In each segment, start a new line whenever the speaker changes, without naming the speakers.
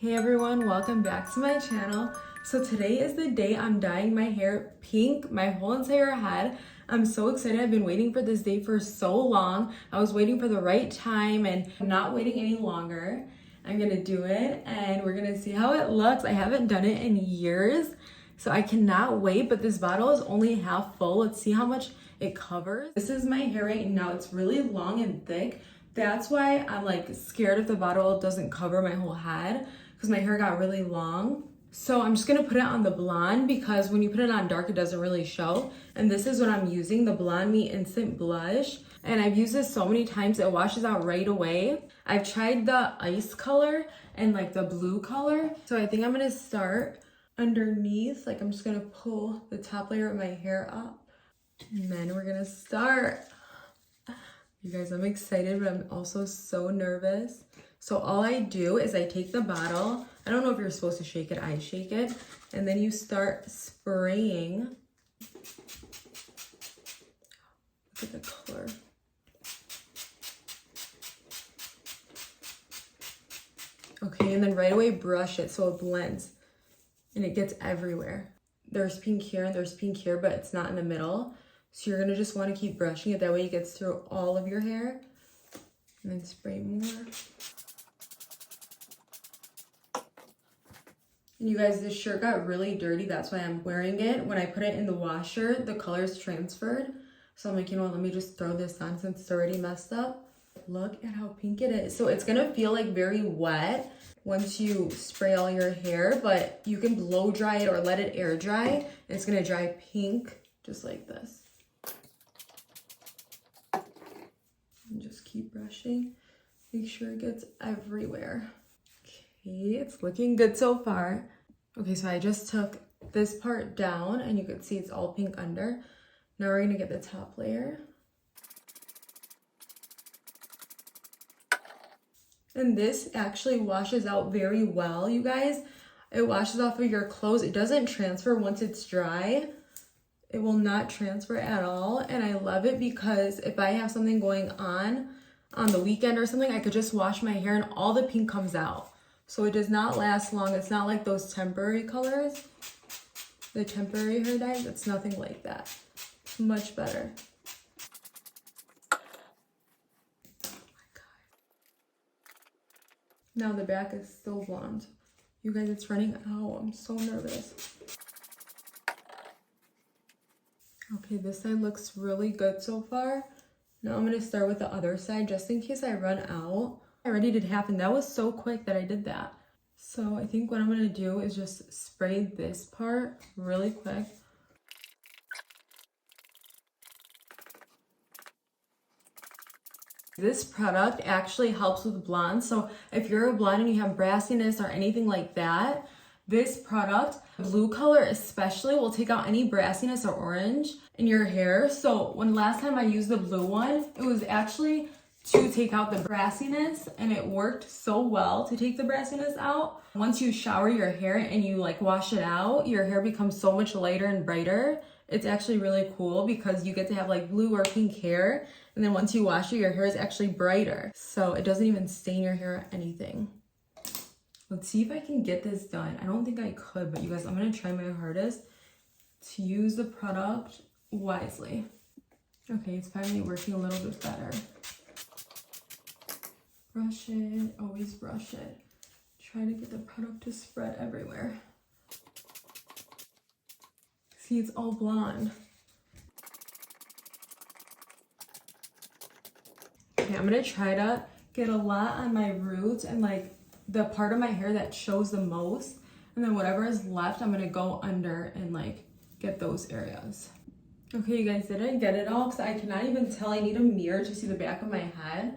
Hey everyone, welcome back to my channel. So today is the day I'm dyeing my hair pink, my whole entire head. I'm so excited. I've been waiting for this day for so long. I was waiting for the right time and I'm not waiting any longer. I'm gonna do it and we're gonna see how it looks. I haven't done it in years, so I cannot wait, but this bottle is only half full. Let's see how much it covers. This is my hair right now. It's really long and thick. That's why I'm like scared if the bottle doesn't cover my whole head, because my hair got really long. So I'm just gonna put it on the blonde because when you put it on dark, it doesn't really show. And this is what I'm using, the Blonde Me Instant Blush. And I've used this so many times, it washes out right away. I've tried the ice color and like the blue color. So I think I'm gonna start underneath. Like I'm just gonna pull the top layer of my hair up. And then we're gonna start. You guys, I'm excited, but I'm also so nervous. So all I do is I take the bottle. I don't know if you're supposed to shake it. I shake it. And then you start spraying. Look at the color. Okay, and then right away brush it so it blends. And it gets everywhere. There's pink here and there's pink here, but it's not in the middle. So you're gonna just wanna keep brushing it. That way it gets through all of your hair. And then spray more. And you guys, this shirt got really dirty. That's why I'm wearing it. When I put it in the washer, the colors transferred. So I'm like, you know what, let me just throw this on since it's already messed up. Look at how pink it is. So it's gonna feel like very wet once you spray all your hair, but you can blow dry it or let it air dry. And it's gonna dry pink, just like this. And just keep brushing. Make sure it gets everywhere. Okay, it's looking good so far. Okay, so I just took this part down and you can see it's all pink under. Now we're gonna get the top layer. And this actually washes out very well, you guys. It washes off of your clothes. It doesn't transfer once it's dry. It will not transfer at all. And I love it because if I have something going on the weekend or something, I could just wash my hair and all the pink comes out. So it does not last long. It's not like those temporary colors, the temporary hair dyes. It's nothing like that. It's much better. Oh my God. Now the back is still blonde. You guys, it's running out. I'm so nervous. Okay, this side looks really good so far. Now I'm gonna start with the other side just in case I run out. I already did half and that was so quick that I did that. So I think what I'm gonna do is just spray this part really quick. This product actually helps with blonde. So if you're a blonde and you have brassiness or anything like that, this product, blue color especially, will take out any brassiness or orange in your hair. So when last time I used the blue one, it was actually to take out the brassiness and it worked so well to take the brassiness out. Once you shower your hair and you like wash it out, your hair becomes so much lighter and brighter. It's actually really cool because you get to have like blue or pink hair. And then once you wash it, your hair is actually brighter. So it doesn't even stain your hair or anything. Let's see if I can get this done. I don't think I could, but you guys, I'm gonna try my hardest to use the product wisely. Okay, it's finally working a little bit better. Brush it, always brush it. Try to get the product to spread everywhere. See, it's all blonde. Okay, I'm gonna try to get a lot on my roots and like the part of my hair that shows the most. And then whatever is left, I'm gonna go under and like get those areas. Okay, you guys, did I get it all? Because I cannot even tell. I need a mirror to see the back of my head.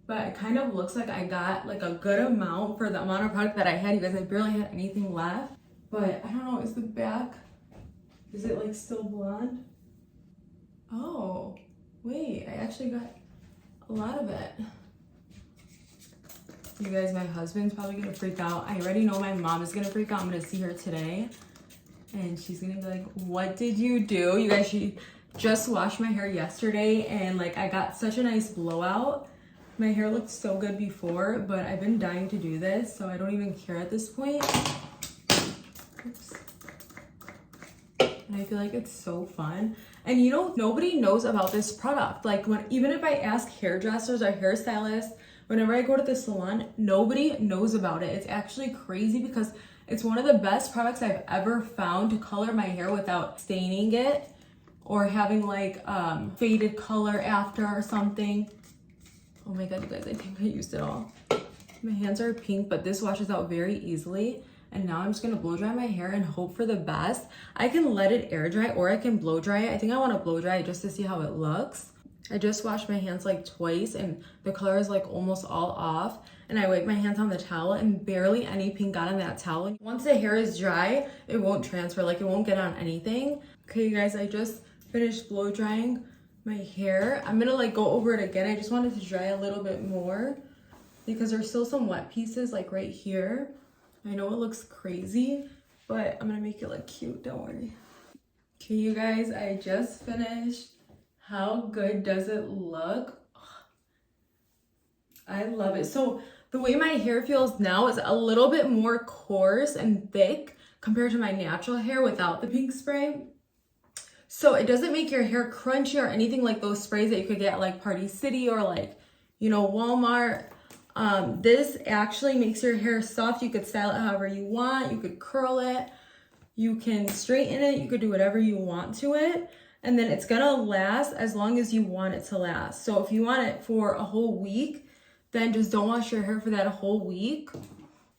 But it kind of looks like I got like a good amount for the amount of product that I had. You guys, I barely had anything left. But I don't know, is the back, is it like still blonde? Oh, wait, I actually got a lot of it. You guys, my husband's probably gonna freak out. I already know my mom is gonna freak out. I'm gonna see her today. And she's gonna be like, what did you do? You guys, she just washed my hair yesterday and like I got such a nice blowout. My hair looked so good before, but I've been dying to do this, so I don't even care at this point. Oops. And I feel like it's so fun. And you know, nobody knows about this product. Like even if I ask hairdressers or hairstylists, whenever I go to the salon, nobody knows about it. It's actually crazy because it's one of the best products I've ever found to color my hair without staining it or having like faded color after or something. Oh my god, you guys, I think I used it all. My hands are pink, but this washes out very easily. And now I'm just gonna blow dry my hair and hope for the best. I can let it air dry or I can blow dry it. I think I wanna blow dry it just to see how it looks. I just washed my hands like twice and the color is like almost all off. And I wiped my hands on the towel and barely any pink got on that towel. Once the hair is dry, it won't transfer, like it won't get on anything. Okay, you guys, I just finished blow drying my hair. I'm gonna like go over it again. I just wanted to dry a little bit more because there's still some wet pieces like right here. I know it looks crazy, but I'm gonna make it look cute, don't worry. Okay, you guys, I just finished. How good does it look? I love it. So the way my hair feels now is a little bit more coarse and thick compared to my natural hair without the pink spray. So it doesn't make your hair crunchy or anything like those sprays that you could get at like Party City or like, you know, Walmart. This actually makes your hair soft. You could style it however you want. You could curl it. You can straighten it. You could do whatever you want to it. And then it's gonna last as long as you want it to last. So if you want it for a whole week, then just don't wash your hair for that whole week.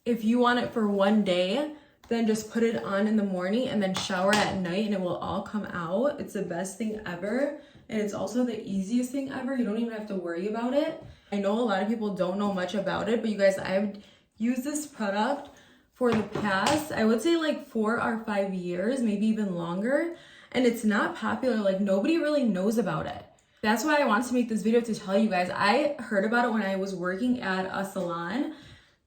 If you want it for one day, then just put it on in the morning and then shower at night and it will all come out. It's the best thing ever. And it's also the easiest thing ever. You don't even have to worry about it. I know a lot of people don't know much about it, but you guys, I've used this product for the past, I would say like 4 or 5 years, maybe even longer. And it's not popular, like nobody really knows about it. That's why I wanted to make this video to tell you guys. I heard about it when I was working at a salon.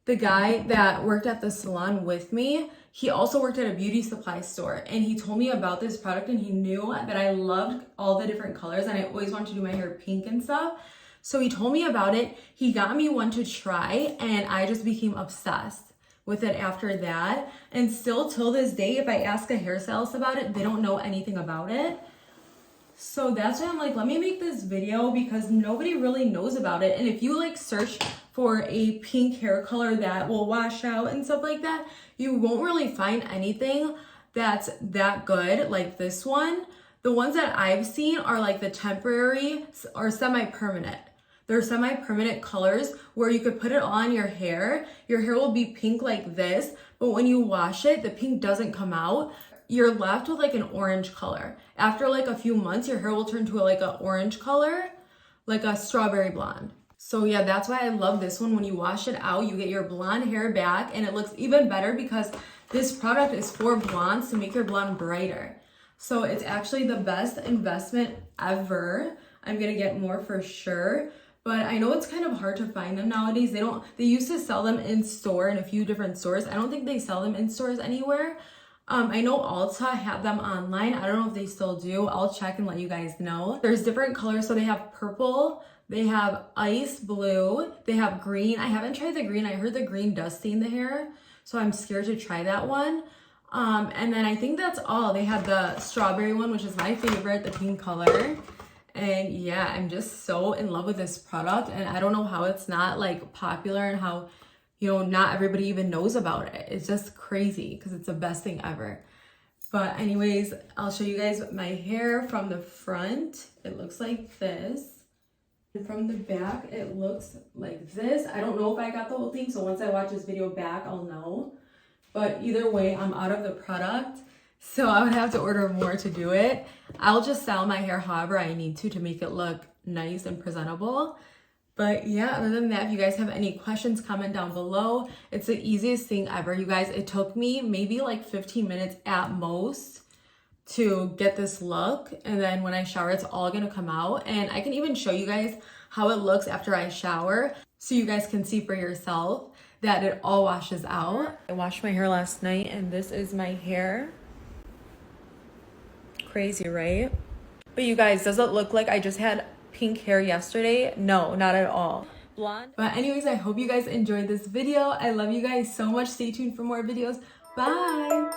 The guy that worked at the salon with me, he also worked at a beauty supply store and he told me about this product and he knew that I loved all the different colors and I always wanted to do my hair pink and stuff. So he told me about it. He got me one to try and I just became obsessed with it after that. And still till this day, if I ask a hairstylist about it, they don't know anything about it. So that's why I'm like, let me make this video because nobody really knows about it. And if you like search for a pink hair color that will wash out and stuff like that, you won't really find anything that's that good like this one. The ones that I've seen are like the temporary or semi-permanent. They're semi-permanent colors where you could put it on your hair. Your hair will be pink like this, but when you wash it, the pink doesn't come out. You're left with like an orange color. After like a few months, your hair will turn to like an orange color, like a strawberry blonde. So yeah, that's why I love this one. When you wash it out, you get your blonde hair back and it looks even better because this product is for blondes to make your blonde brighter. So it's actually the best investment ever. I'm gonna get more for sure. But I know it's kind of hard to find them nowadays. They used to sell them in store in a few different stores. I don't think they sell them in stores anywhere. I know Ulta have them online. I don't know if they still do. I'll check and let you guys know. There's different colors. So they have purple, they have ice blue, they have green. I haven't tried the green. I heard the green does stain the hair. So I'm scared to try that one. And then I think that's all. They have the strawberry one, which is my favorite, the pink color. And yeah, I'm just so in love with this product and I don't know how it's not like popular and how, you know, not everybody even knows about it. It's just crazy because it's the best thing ever. But anyways, I'll show you guys my hair from the front. It looks like this. And from the back, it looks like this. I don't know if I got the whole thing, so once I watch this video back, I'll know. But either way, I'm out of the product. So I would have to order more to do it. I'll just style my hair however I need to make it look nice and presentable. But yeah, other than that, if you guys have any questions, comment down below. It's the easiest thing ever, you guys. It took me maybe like 15 minutes at most to get this look. And then when I shower, it's all gonna come out. And I can even show you guys how it looks after I shower so you guys can see for yourself that it all washes out. I washed my hair last night and this is my hair. Crazy, right? But you guys, does it look like I just had pink hair yesterday? No, not at all.
blonde.
But anyways, I hope you guys enjoyed this video. I love you guys so much. Stay tuned for more videos. Bye.